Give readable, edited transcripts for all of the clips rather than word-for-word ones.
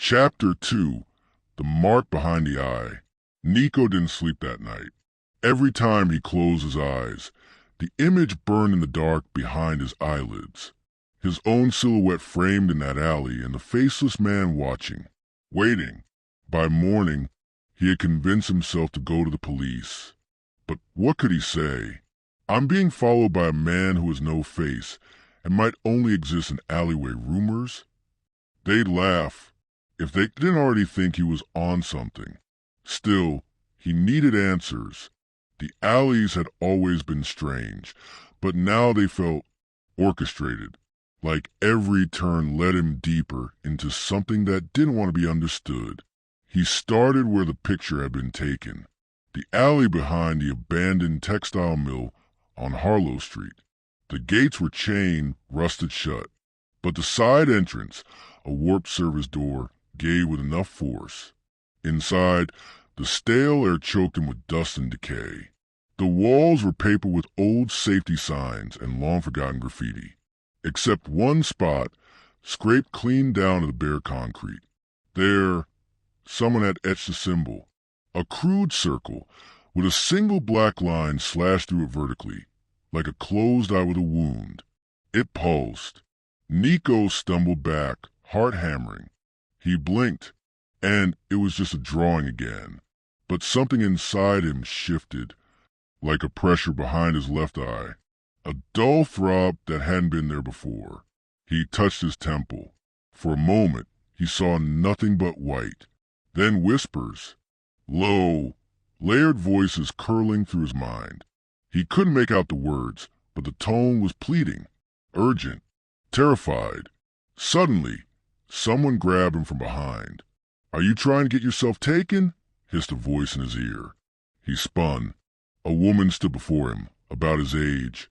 Chapter 2. The Mark Behind the Eye. Nico didn't sleep that night. Every time he closed his eyes, the image burned in the dark behind his eyelids. His own silhouette framed in that alley and the faceless man watching, waiting. By morning, he had convinced himself to go to the police. But what could he say? I'm being followed by a man who has no face and might only exist in alleyway rumors? They'd laugh if they didn't already think he was on something. Still, he needed answers. The alleys had always been strange, but now they felt orchestrated, like every turn led him deeper into something that didn't want to be understood. He started where the picture had been taken, the alley behind the abandoned textile mill on Harlow Street. The gates were chained, rusted shut, but the side entrance, a warped service door, gave with enough force. Inside, the stale air choked him with dust and decay. The walls were papered with old safety signs and long-forgotten graffiti, except one spot scraped clean down to the bare concrete. There, someone had etched a symbol, a crude circle with a single black line slashed through it vertically, like a closed eye with a wound. It pulsed. Nico stumbled back, heart hammering. He blinked, and it was just a drawing again. But something inside him shifted, like a pressure behind his left eye. A dull throb that hadn't been there before. He touched his temple. For a moment, he saw nothing but white. Then whispers. Low, layered voices curling through his mind. He couldn't make out the words, but the tone was pleading, urgent, terrified. Suddenly, someone grabbed him from behind. "Are you trying to get yourself taken?" hissed a voice in his ear. He spun. A woman stood before him, about his age,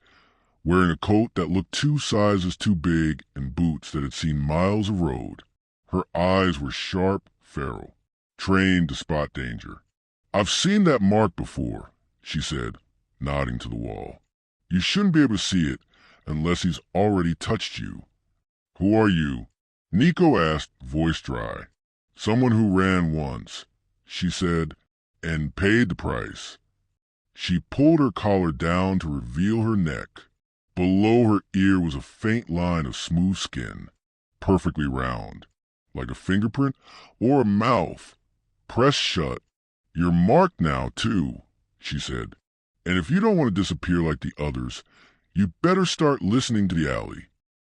wearing a coat that looked 2 sizes too big and boots that had seen miles of road. Her eyes were sharp, feral, trained to spot danger. "I've seen that mark before," she said, nodding to the wall. "You shouldn't be able to see it unless he's already touched you." "Who are you?" Nico asked, voice dry. "Someone who ran once," she said, "and paid the price." She pulled her collar down to reveal her neck. Below her ear was a faint line of smooth skin, perfectly round, like a fingerprint or a mouth, pressed shut. "You're marked now, too," she said. "And if you don't want to disappear like the others, you'd better start listening to the alley."